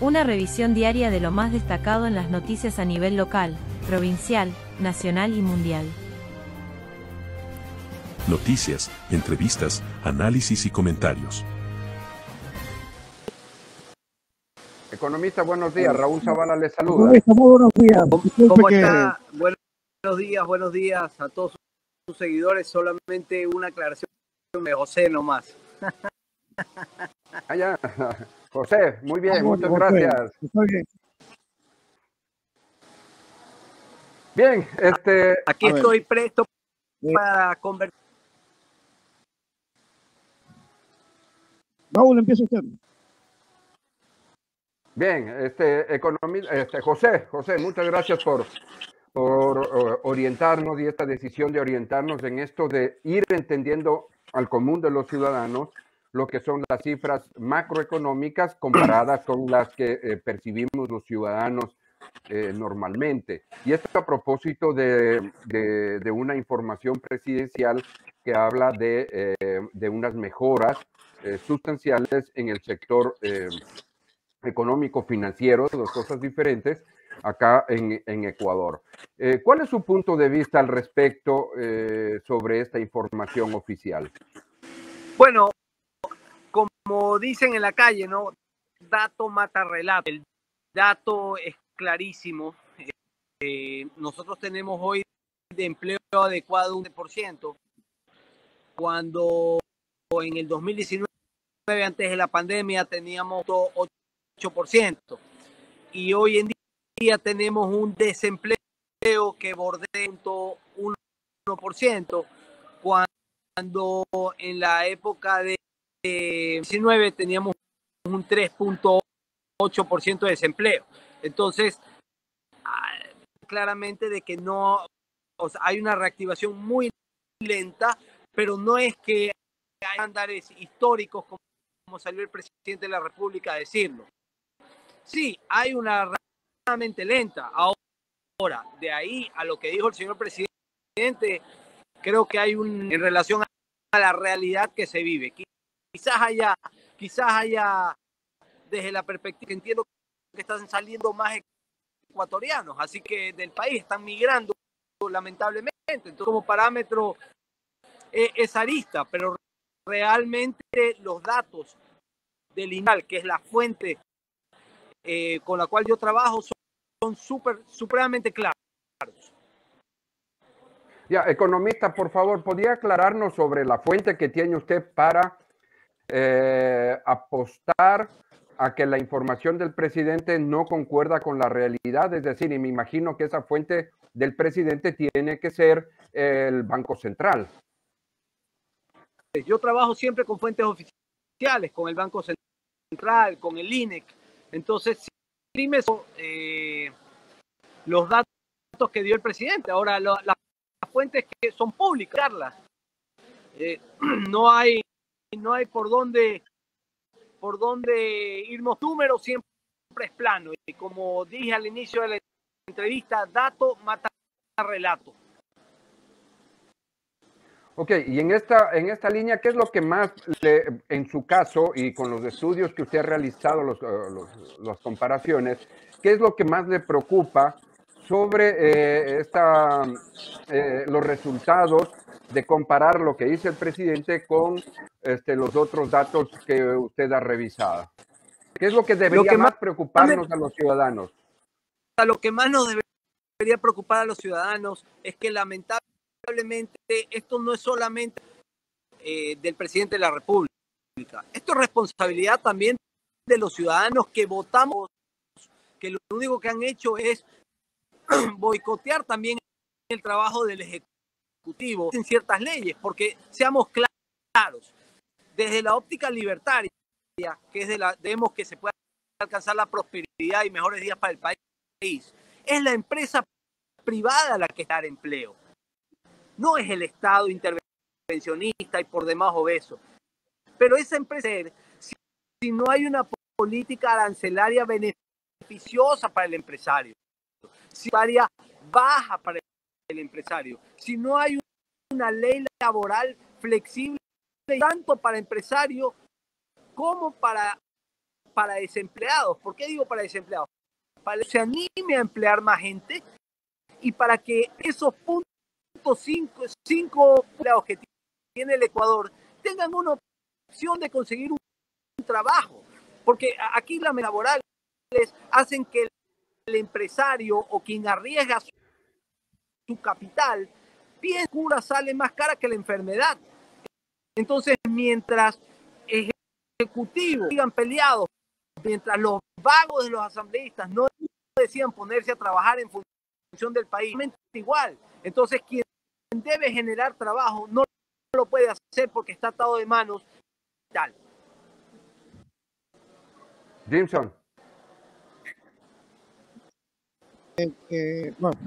Una revisión diaria de lo más destacado en las noticias a nivel local, provincial, nacional y mundial. Noticias, entrevistas, análisis y comentarios. Economista, buenos días. Raúl Zavala le saluda. Economista, muy buenos días. ¿Cómo está? Buenos días a todos sus seguidores. Solamente una aclaración de José nomás. Allá. José, muy bien, muchas gracias. Bien, aquí estoy presto para conversar. Raúl, empieza usted. Bien, economista, José, muchas gracias por orientarnos y esta decisión de orientarnos en esto de ir entendiendo al común de los ciudadanos lo que son las cifras macroeconómicas comparadas con las que percibimos los ciudadanos normalmente. Y esto a propósito de una información presidencial que habla de unas mejoras sustanciales en el sector económico financiero, dos cosas diferentes, acá en Ecuador. ¿Cuál es su punto de vista al respecto sobre esta información oficial? Bueno, como dicen en la calle, ¿no? Dato mata relato. El dato es clarísimo. Nosotros tenemos hoy de empleo adecuado un 1%, cuando en el 2019, antes de la pandemia, teníamos 8%. Y hoy en día tenemos un desempleo que bordea un 1%, cuando en la época de 19 teníamos un 3.8% de desempleo. Entonces, claramente de que no, o sea, hay una reactivación muy lenta, pero no es que hay estándares históricos como salió el presidente de la República a decirlo. Sí, hay una realmente lenta. Ahora, de ahí a lo que dijo el señor presidente, creo que hay en relación a la realidad que se vive. Quizás haya, desde la perspectiva que entiendo que están saliendo más ecuatorianos, así que del país están migrando lamentablemente. Entonces, como parámetro es arista, pero realmente los datos del INAL, que es la fuente con la cual yo trabajo, son supremamente claros. Ya, economista, por favor, ¿podría aclararnos sobre la fuente que tiene usted para apostar a que la información del presidente no concuerda con la realidad? Es decir, y me imagino que esa fuente del presidente tiene que ser el Banco Central. Yo trabajo siempre con fuentes oficiales, con el Banco Central, con el INEC. Entonces, sí me los datos que dio el presidente. Ahora, las fuentes que son públicas, Carla, no hay por dónde irnos. Números siempre es plano. Y como dije al inicio de la entrevista, dato mata relato. Ok, y en esta línea, ¿qué es lo que más, en su caso, y con los estudios que usted ha realizado, las comparaciones, qué es lo que más le preocupa sobre los resultados de comparar lo que dice el presidente con los otros datos que usted ha revisado? ¿Qué es lo que debería más preocuparnos a los ciudadanos? Lo que más nos debería preocupar a los ciudadanos es que lamentablemente esto no es solamente del presidente de la República. Esto es responsabilidad también de los ciudadanos que votamos, que lo único que han hecho es boicotear también el trabajo del Ejecutivo en ciertas leyes, porque seamos claros, desde la óptica libertaria, que es vemos que se puede alcanzar la prosperidad y mejores días para el país, es la empresa privada la que da empleo. No es el Estado intervencionista y por demás obeso. Pero esa empresa, si no hay una política arancelaria beneficiosa para el empresario, si hay baja para el empresario, si no hay una ley laboral flexible tanto para empresario como para para desempleados. ¿Por qué digo para desempleados? Para que se anime a emplear más gente y para que esos 0.5 empleados que tiene el Ecuador tengan una opción de conseguir un trabajo. Porque aquí las laborales hacen que el empresario o quien arriesga su capital piensa que la cura sale más cara que la enfermedad. Entonces, mientras ejecutivos sigan peleados, mientras los vagos de los asambleístas no decían ponerse a trabajar en función del país, igual. Entonces, quien debe generar trabajo no lo puede hacer porque está atado de manos. Tal. Jimson. Bueno,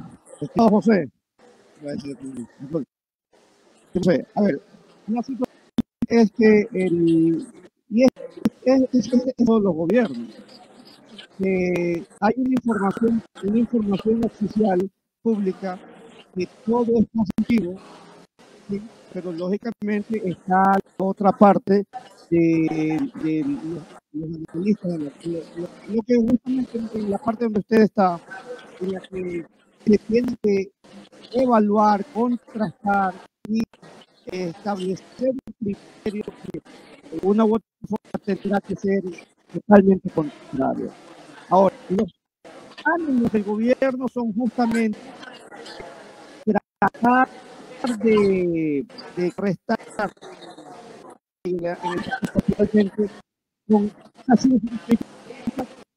José. A ver, una situación es que es todos los gobiernos. Hay una información oficial pública que todo es positivo, ¿sí? Pero lógicamente está la otra parte de los analistas, lo que justamente en la parte donde usted está, en la que se tiene que evaluar, contrastar y establecer un criterio que de una u otra forma tendrá que ser totalmente contrario. Ahora, los ánimos del gobierno son justamente tratar de restar especialmente con así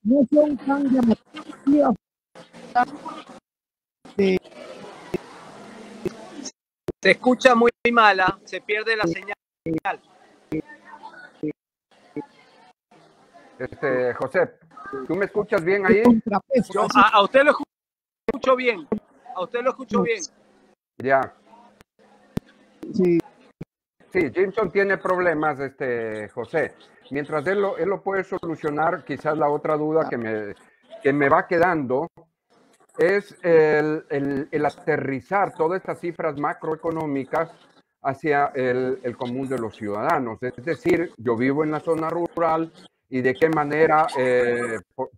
no son tan llamativas de Se escucha muy mala, se pierde la señal. José, ¿tú me escuchas bien ahí? Yo, a usted lo escucho bien. A usted lo escucho bien. Ya. Sí. Sí, Jimson tiene problemas, José. Mientras él lo puede solucionar, quizás la otra duda que me va quedando es el aterrizar todas estas cifras macroeconómicas hacia el común de los ciudadanos. Es decir, yo vivo en la zona rural y de qué manera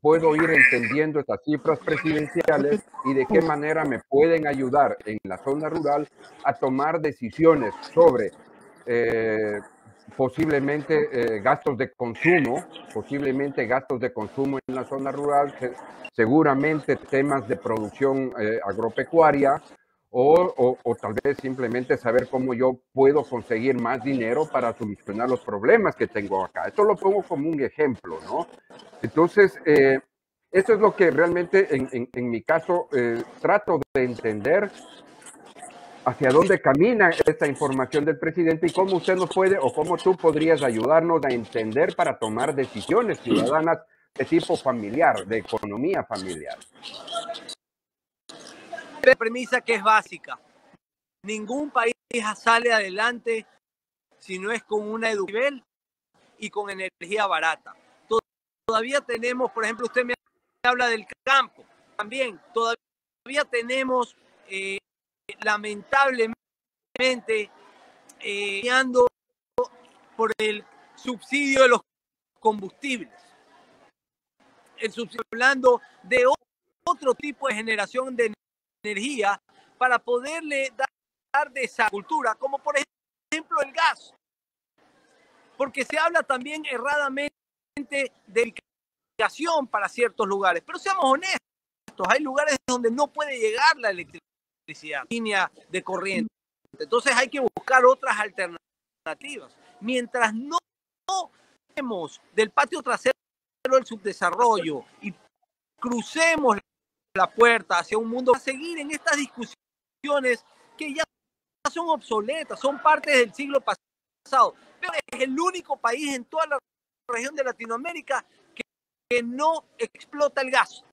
puedo ir entendiendo estas cifras presidenciales y de qué manera me pueden ayudar en la zona rural a tomar decisiones sobre posiblemente gastos de consumo, en la zona rural, seguramente temas de producción agropecuaria o tal vez simplemente saber cómo yo puedo conseguir más dinero para solucionar los problemas que tengo acá. Esto lo pongo como un ejemplo, ¿no? Entonces, eso es lo que realmente en mi caso trato de entender hacia dónde camina esta información del presidente y cómo usted nos puede o cómo tú podrías ayudarnos a entender para tomar decisiones ciudadanas de tipo familiar, de economía familiar. La premisa que es básica. Ningún país sale adelante si no es con una educación y con energía barata. Todavía tenemos, por ejemplo, usted me habla del campo, también todavía tenemos lamentablemente por el subsidio de los combustibles, el subsidio, hablando de otro tipo de generación de energía para poderle dar de esa cultura, como por ejemplo el gas, porque se habla también erradamente de educación para ciertos lugares, pero seamos honestos, hay lugares donde no puede llegar la electricidad, línea de corriente, entonces hay que buscar otras alternativas. Mientras no vemos del patio trasero del subdesarrollo y crucemos la puerta hacia un mundo, a seguir en estas discusiones que ya son obsoletas, son parte del siglo pasado, pero es el único país en toda la región de Latinoamérica que no explota el gas,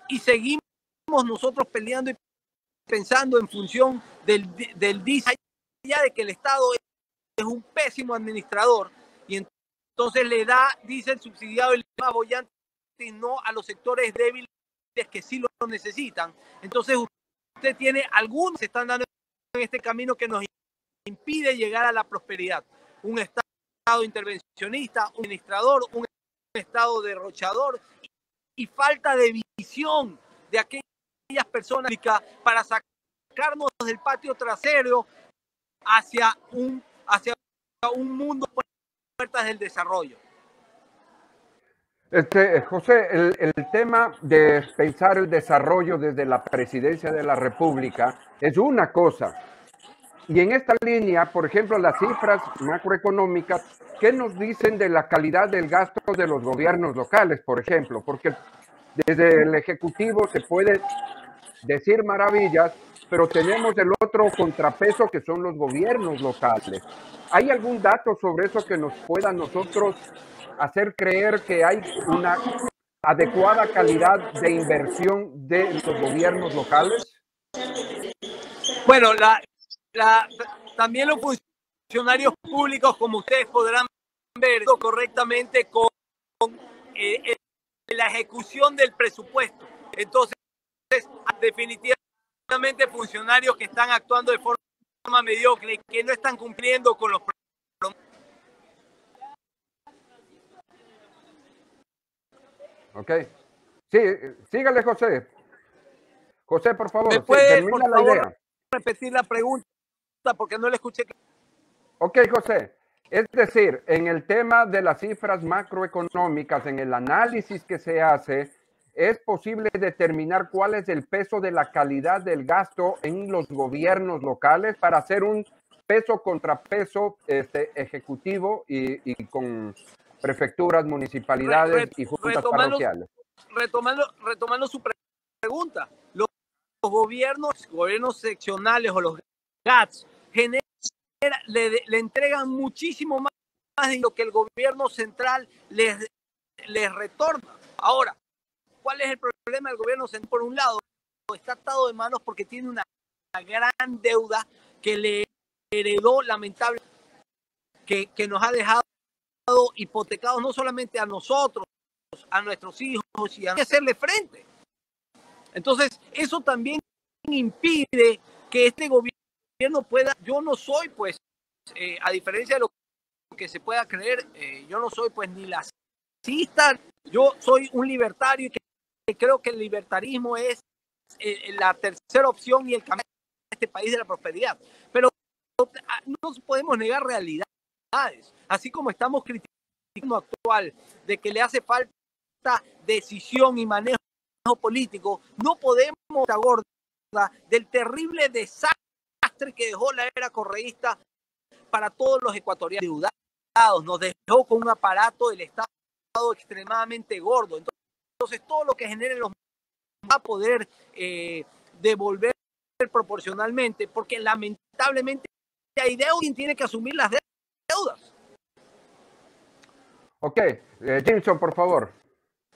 y seguimos nosotros peleando y pensando en función del diésel, ya de que el Estado es un pésimo administrador y entonces le da diésel subsidiado y le da bollante y no a los sectores débiles que sí lo necesitan. Entonces usted tiene algunos que están dando en este camino que nos impide llegar a la prosperidad. Un Estado Estado intervencionista, un administrador, un Estado derrochador y falta de visión de aquellas personas para sacarnos del patio trasero hacia un mundo por puertas del desarrollo. José, el tema de pensar el desarrollo desde la presidencia de la República es una cosa. Y en esta línea, por ejemplo, las cifras macroeconómicas, ¿qué nos dicen de la calidad del gasto de los gobiernos locales, por ejemplo? Porque desde el Ejecutivo se puede decir maravillas, pero tenemos el otro contrapeso que son los gobiernos locales. ¿Hay algún dato sobre eso que nos pueda a nosotros hacer creer que hay una adecuada calidad de inversión de los gobiernos locales? Bueno, también los funcionarios públicos, como ustedes podrán ver correctamente con la ejecución del presupuesto. Entonces, definitivamente funcionarios que están actuando de forma mediocre y que no están cumpliendo con los programas. Ok. Sí, sígale, José. José, por favor, ¿Me puede, termina por la favor, idea? repetir la pregunta? Porque no la escuché. Ok, José. Es decir, en el tema de las cifras macroeconómicas, en el análisis que se hace, ¿es posible determinar cuál es el peso de la calidad del gasto en los gobiernos locales para hacer un peso contra peso ejecutivo y con prefecturas, municipalidades y juntas parroquiales? Retomando su pregunta, los gobiernos seccionales o los GATS le entregan muchísimo más de lo que el gobierno central les retorna. Ahora, ¿cuál es el problema del gobierno central? Por un lado, está atado de manos porque tiene una gran deuda que le heredó lamentablemente, que nos ha dejado hipotecados no solamente a nosotros, a nuestros hijos y a hacerle frente. Entonces, eso también impide que este gobierno pueda. Yo no soy, pues, a diferencia de lo que se pueda creer, yo no soy, pues, ni lacista, yo soy un libertario y que creo que el libertarismo es la tercera opción y el camino de este país de la prosperidad. Pero no podemos negar realidades. Así como estamos criticando actual de que le hace falta decisión y manejo político, no podemos estar gorda del terrible desastre que dejó la era correísta para todos los ecuatorianos endeudados. Nos dejó con un aparato del Estado extremadamente gordo. Entonces todo lo que genere los va a poder devolver proporcionalmente, porque lamentablemente hay deuda y tiene que asumir las deudas. Ok, Jameson, por favor.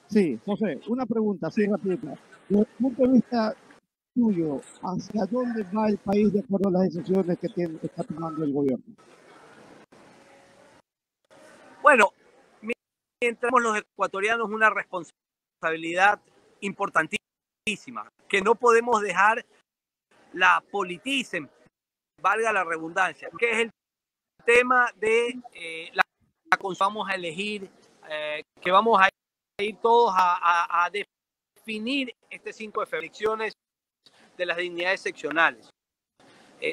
Sí, José, una pregunta así rápida. Desde el punto de vista tuyo, ¿hacia dónde va el país de acuerdo a las decisiones que está tomando el gobierno? Bueno, mientras los ecuatorianos una responsabilidad importantísima, que no podemos dejar la politicen, valga la redundancia, que es el tema de la vamos a elegir, que vamos a ir todos a definir este 5 de febrero, elecciones de las dignidades seccionales.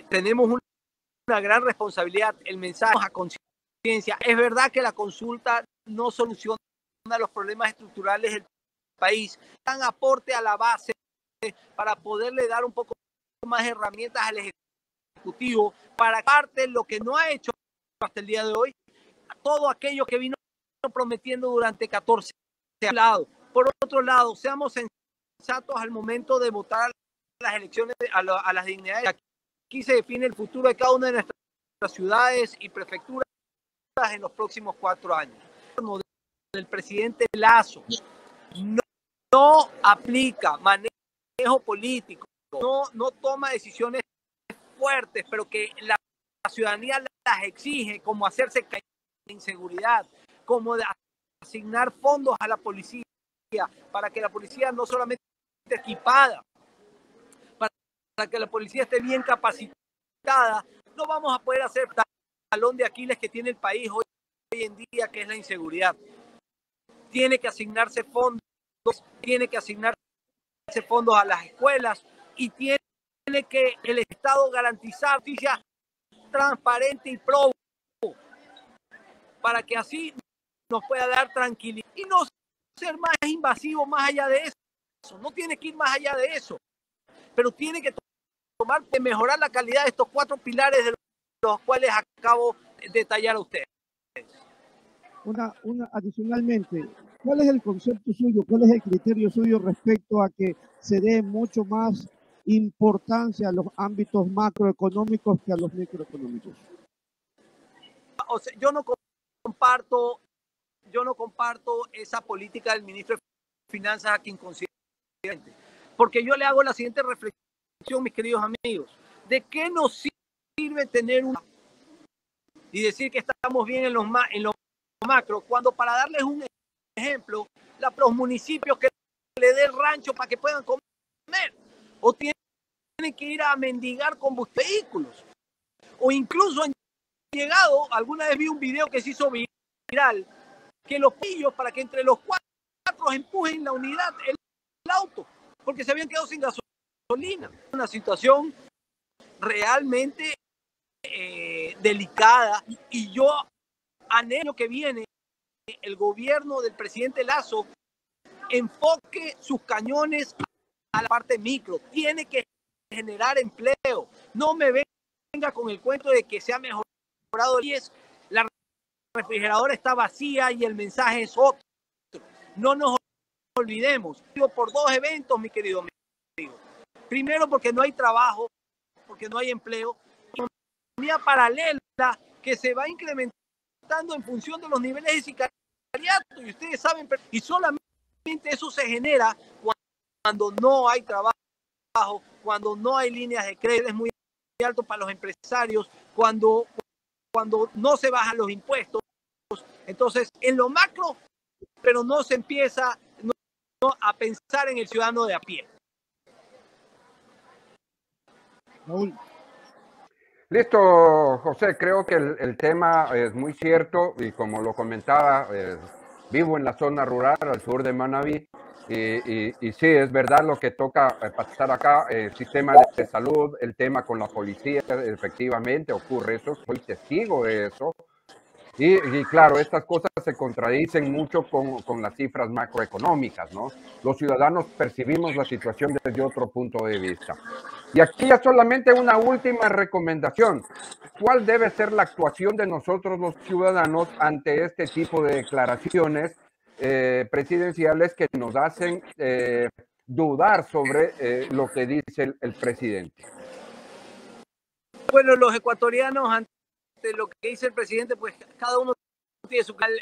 Tenemos una gran responsabilidad, el mensaje a conciencia. Es verdad que la consulta no soluciona los problemas estructurales del país, dan aporte a la base para poderle dar un poco más herramientas al Ejecutivo para parte lo que no ha hecho hasta el día de hoy, todo aquello que vino prometiendo durante 14 años. Por otro lado, seamos sensatos al momento de votar las elecciones a las dignidades. Aquí se define el futuro de cada una de nuestras ciudades y prefecturas en los próximos 4 años. El presidente Lasso no aplica manejo político, no toma decisiones fuertes, pero que la ciudadanía las exige, como hacerse caer en inseguridad, como asignar fondos a la policía para que la policía no solamente esté equipada, para que la policía esté bien capacitada. No vamos a poder hacer talón de Aquiles que tiene el país hoy en día, que es la inseguridad. Tiene que asignarse fondos a las escuelas y tiene que el Estado garantizar justicia transparente y probo para que así nos pueda dar tranquilidad y no ser más invasivo más allá de eso. No tiene que ir más allá de eso, pero tiene que mejorar la calidad de estos 4 pilares de los cuales acabo de detallar a ustedes. Adicionalmente, ¿cuál es el concepto suyo, cuál es el criterio suyo respecto a que se dé mucho más importancia a los ámbitos macroeconómicos que a los microeconómicos? O sea, yo no comparto esa política del ministro de Finanzas a quien considero, porque yo le hago la siguiente reflexión, mis queridos amigos: ¿de qué nos sirve tener una y decir que estamos bien en los macro, cuando, para darles un ejemplo, los municipios que le den rancho para que puedan comer, o tienen que ir a mendigar con vehículos, o incluso han llegado, alguna vez vi un video que se hizo viral, que los pillos, para que entre los 4 empujen la unidad, el auto, porque se habían quedado sin gasolina. Una situación realmente delicada, y yo anhelo que viene el gobierno del presidente Lasso enfoque sus cañones a la parte micro. Tiene que generar empleo. No me venga con el cuento de que se ha mejorado y la refrigeradora está vacía y el mensaje es otro. No nos olvidemos. Por 2 eventos, mi querido amigo. Primero, porque no hay trabajo, porque no hay empleo. Economía paralela que se va incrementando en función de los niveles de sicariato, y ustedes saben, y solamente eso se genera cuando no hay trabajo, cuando no hay líneas de crédito, es muy alto para los empresarios, cuando no se bajan los impuestos. Entonces, en lo macro, pero no se empieza a pensar en el ciudadano de a pie. Raúl. Listo, José, creo que el tema es muy cierto y como lo comentaba, vivo en la zona rural al sur de Manabí y sí, es verdad lo que toca pasar acá, el sistema de salud, el tema con la policía, efectivamente ocurre eso, soy testigo de eso. Y claro, estas cosas se contradicen mucho con las cifras macroeconómicas, ¿no? Los ciudadanos percibimos la situación desde otro punto de vista. Y aquí ya solamente una última recomendación. ¿Cuál debe ser la actuación de nosotros los ciudadanos ante este tipo de declaraciones presidenciales que nos hacen dudar sobre lo que dice el presidente? Bueno, los ecuatorianos, ante lo que dice el presidente, pues cada uno tiene su canal.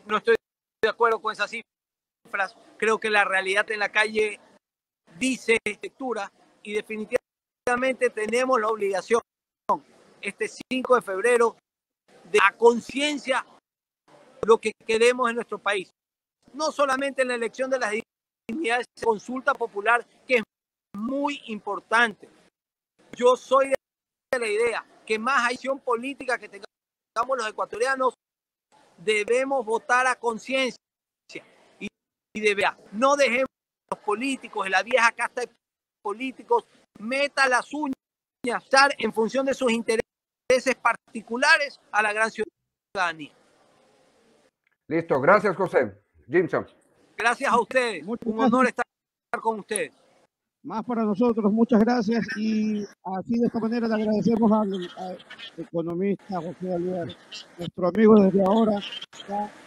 No estoy de acuerdo con esas cifras. Creo que la realidad en la calle dice lectura y definitivamente tenemos la obligación este 5 de febrero de a conciencia lo que queremos en nuestro país. No solamente en la elección de las dignidades, consulta popular, que es muy importante. Yo soy de la idea que más acción política que tengamos los ecuatorianos, debemos votar a conciencia y de verdad. No dejemos a los políticos, la vieja casta de políticos, meta las uñas, estar en función de sus intereses particulares a la gran ciudadanía. Listo, gracias José. Jimson. Gracias a ustedes, un honor estar con ustedes. Más para nosotros, muchas gracias, y así de esta manera le agradecemos al economista José Alvear, nuestro amigo desde ahora,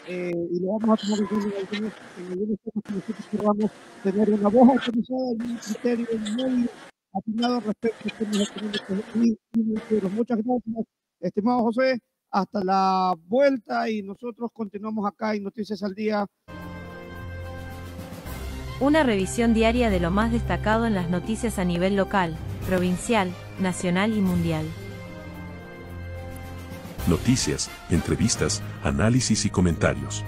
y lo vamos a tomar en cuenta en algunos temas que nosotros queramos tener una voz autorizada y un criterio muy afinado respecto a temas económicos y financieros. Muchas gracias, estimado José, hasta la vuelta y nosotros continuamos acá en Noticias al Día. Una revisión diaria de lo más destacado en las noticias a nivel local, provincial, nacional y mundial. Noticias, entrevistas, análisis y comentarios.